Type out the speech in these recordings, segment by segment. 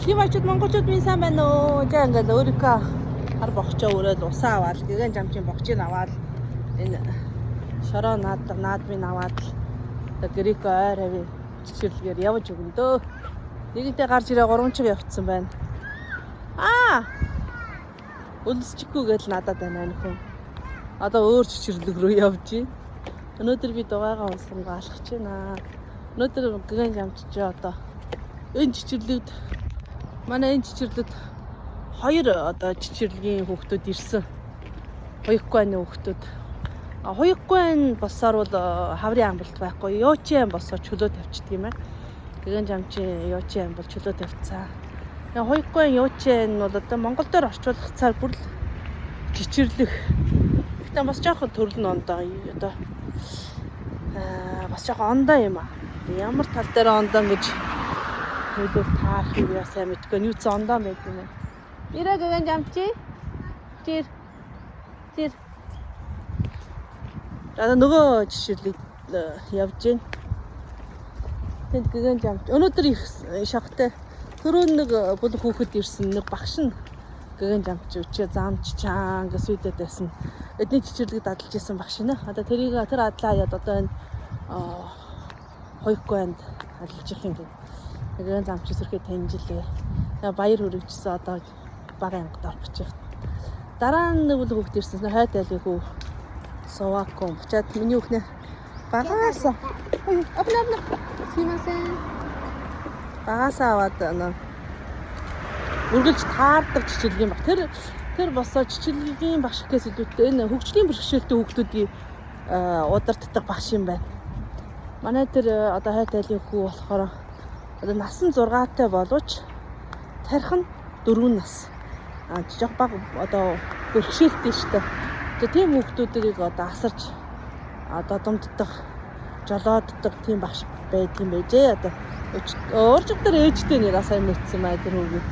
Дэлхийн баячууд монголчууд минь сайн байна уу? За ингээд өөрийнхөө хар бохчоо өрөөд усаа аваад гэгэн жамчин бохчийг аваад энэ шороо наадмын аваад гэрийг ойр авъя чичирлэгээр явж өгөндөө. Нэгэнтээ гарч ирээ 3 чиг явцсан байна. Үлсчихгүй гэж надад байна нөхөн. Одоо өөр чичирлэг рүү явж байна. Өнөөдөр би дугаагаа унсангаа алхаж байна. Өнөөдөр гэгэн жамчиж одоо энэ чичирлэгд манай энэ чичирлэгд хоёр одоо чичирлэгийн хүүхдүүд ирсэн. Хоёргүй хүүхдүүд. Хоёргүй босоор бол хаврын амралт байхгүй. Юучийн босоо чөлөө тавьчихдаг юм байна. Гэгэн жамчин юучийн амбал чөлөө тавьцаа. Хоёргүй юучийн бол одоо Монгол дээр орчуулах цаар бүр чичирлэх. Гэтэ бас жоохон төрөл нь ондоо одоо бас жоохон ондоо юм аа. Ямар тал дээр ондоо гэж хэлбэл таарах юм яа сайн мэдгүй нь юу ч ондоо байд юм байна. Ирээ гэгэн жамчи. Чир. Одоо нөгөө жишээлийг явж гин. Тэнд гэгэн жамч. Өнөөдөр их шахтай түрүүн нэг бүлэг хүүхэд ирсэн нэг багш нь гэгэн жамч өчөө замч чаан гэж үдэд байсан. Эдний чичирлэг дадалж исэн багш нэ. Одоо тэр адлаа яд одоо энэ хоёргүйнд ажиллаж их юм. Гэгэн замч зэрэг таньжилээ. Баяр хүргэжсэн одоо бага ангид орох гэж байна. Дараа нь нэг бүлэг хүүхэд ирсэн. Хайт айлын хүү Соваком. Чад миний хүүхнээ багаасаа. Апна. Симасэн. Багаасаа аваад үргэлж таардаг чичирлэгийн баг. Тэр босоо чичирлэгийн багш гэхээс илүүтэй энэ хөгжлийн бэрхшээлтэй хүүхдүүдийн удирддаг багш юм байна. Манай тэр одоо хайт айлын хүү болохоор одоо насан 6-тай боловч тарих нь 4 нас. Жижиг баг одоо бэрхшээлтэй шүү дээ. Тэгээ тийм хүүхдүүдийг одоо асарч одоо думддаг, жолооддаг тийм багш байдаг юм байжээ. Одоо өөрчлөлт дээр ээжтэй нэр сайн мэдсэн маа тэр хүүгээ.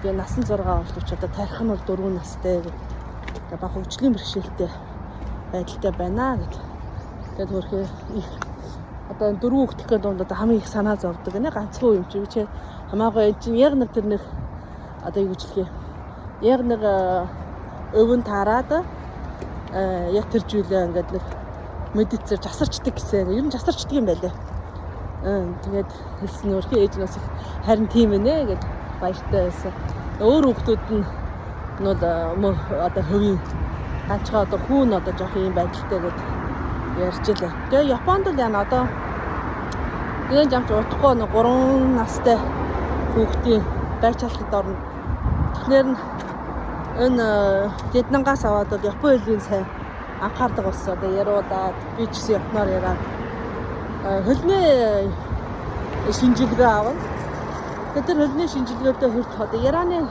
Тэгээ насан 6 боловч одоо тарих нь бол 4 настай гэх. Тэгээ баг хөгжлийн бэрхшээлтэй байдалтай байна гэх. Тэгээд хөрхөө их одоо 4 хүүхдийнхээ дунд одоо хамгийн их санаа зовдөг нэ ганцхан юм чи хамаагүй энэ чинь яг нэг тэр нэг одоо юу гэж хэлье. Яг нэг өвөн таарад яг тэр зүйлээ ингээд нэг мэдээцээр жасарчдаг гэсэн. Ер нь жасарчдаг юм байлээ. Тэгээд хэлсэн өөрхий ээж нас их харин тийм ээ гэд баяртай байсан. Өөр хүүхдүүд нь одоо хөвийн ганцхан одоо хүүн одоо жоох юм байдалтай гэд ярьж илээ. Тэгээ Японд л яна одоо гэгэн жамч удахгүй 3 настай хүүхдийн байцаалтад орно. Тэгэхээр энэ Вьетнамгаас аваад бол Япон хэлний сайн анхаардаг болсон. Одоо яруудаад би ч гэсэн японоор яриад хөлний шинжилгээ авна. Тэр хөлний шинжилгээтэй хүрт одоо Ираны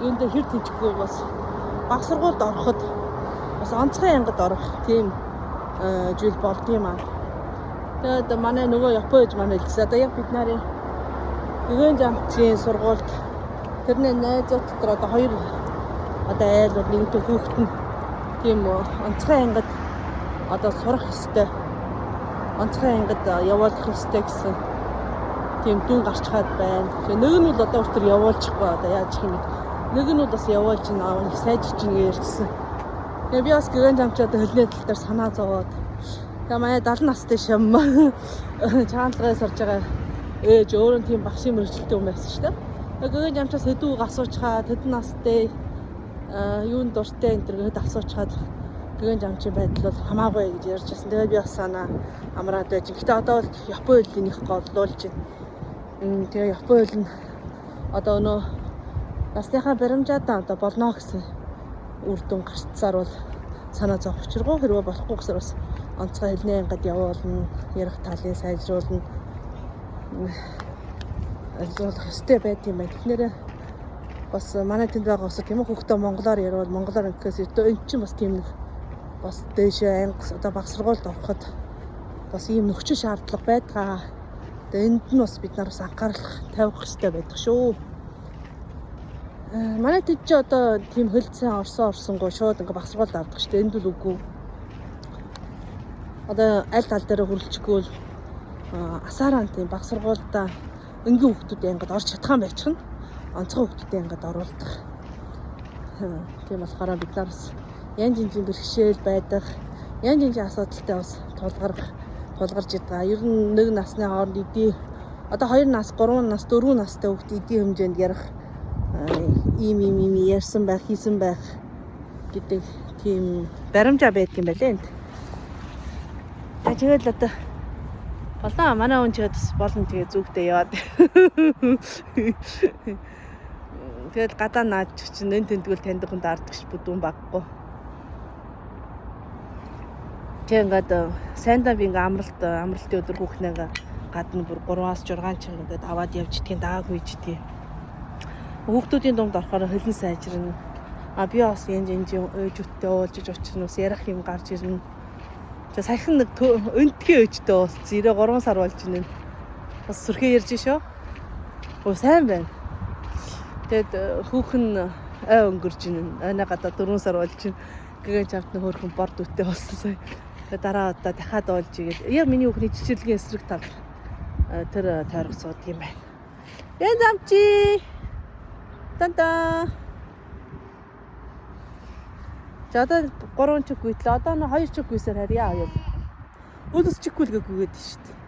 юунд хэр тэнцэхгүй бас баг сургуульд ороход бас онцгой ангид орох тийм зүйл болдгийм аа. Тэгээд манай нөгөө Япон ээж манай хэлсэн. Одоо яг бид нарын гэгэн жамчийн сургуульд тэрний найзууд дотор одоо 2 одоо айл бол нэгэнтээ хүүхэд нь тийм онцгой ангид одоо сурах ёстой. Онцгой ангид явуулах ёстой гэсэн тийм дүн гарч хаад байна. Тэгээ нэг нь бол одоо өөртөө явуулчихгүй одоо яаж их юм бэ? Нэг нь бол бас явуулж аав их сайжирч ийн ярьсан. Тэгээ би бас гэгэн жамч одоо хөлний тал дээр санаа зовоод тэгээ манай 70 настай шам чаанлагаас орж байгаа ээж өөрөө тийм багшийн мэргэжилтэй хүн байсан шүү дээ. Гэгэн жамчаас хэдүүг асуучхаад хэдэн настай юунд дуртай энэ төр гэд асуучхаад гэгэн жамчийн байдал бол хамаагүй гэж ярьж байсан. Тэгээд би бас санаа амраад байж. Гэтэ одоо бол Япон хэлний их голлуулж байна. Тэгээ Япон хэл нь одоо нөө насныхаа баримжаадаа одоо болно гэсэн үр дүн гарцсаар бол санаа зовх учиргүй хэрвээ болохгүй гэсээр бас онцгой хэлний ангид явуулна, ярих талыг сайжруулна. Ажиллах ёстой байт юм байна. Тэгэхээр бас манай тэнд байгаа усад юм хүүхдээ монголоор ярил монголоор ингэхээс эн чинь бас тийм нэг бас дэшээ анги одоо баг сургуульд ороход бас ийм нөхцөл шаардлага байдгаа. Тэгээ энд нь бас бид нар бас анхаарал тавих хэрэгтэй байдаг шүү. Манай тэд чи одоо тийм хөлцсөн орсонгүй шууд ингээ баг сургуульд авдаг шүү дээ. Энд л үгүй. Одоо аль тал дээр хөрөлчихгүй асаараа тийм баг сургуульдаа энгийн хүүхдүүд ингээд орж чадхан байчих нь онцгой хүүхдүүдээ ингээд оруулдаг. Тийм болохоор бид нар бас янз янзын бэрхшээл байдаг, янз янзын асуудалтай бас тулгарч идэг. Ер нь нэг насны хооронд эдийн одоо 2 нас, 3 нас, 4 настай хүүхд эдийн хэмжээнд ярих ийм ярьсан байх, хийсэн байх гэдэг тийм баримжаа байдаг юм байна лээ. Тэгээд одоо болоо манай хүн ч бас болон тэгээ зүгтээ яваад. Тэгэл гадаа наад чинь нэн тэнтгэл таньдаг хүнд ардагч бүдүүн баггүй. Тэг ингээд сайндаа би ингээд амралтын өдөр хүүхнээгээ гадна бүр 3-аас 6 ч ингээд аваад явж идэх дааг үйж идэх. Хүүхдүүдийн дунд орохоор хөлн сайжирна. Би бас янз ээжүүдтэй уулзж учрна ус ярих юм гарч ирнэ. За саяхан нэг өнтгийн ээжтэй уулзсан. 3 сар болж байна. Бас сүрхээ ярьж шүү. Сайн байна. Тэгэд хүүхэн ой өнгөрж байна. Ойноо гадаа 4 сар болж байна. Гэгээ чамд нэг хөрхөн борд үтээ болсон. Тэгээд дараа удаа дахиад уулж игээд яг миний хүүхний жижиглэгийн эсрэг тал тэр тойрог суудаг юм байна. Ян замчи. Тантаа. За одоо 3 чиг гүйтлээ. Одоо 2 чиг гүйсээр харьяа аяа. Өөдөөс чиггүй л гүйгээд шүү дээ.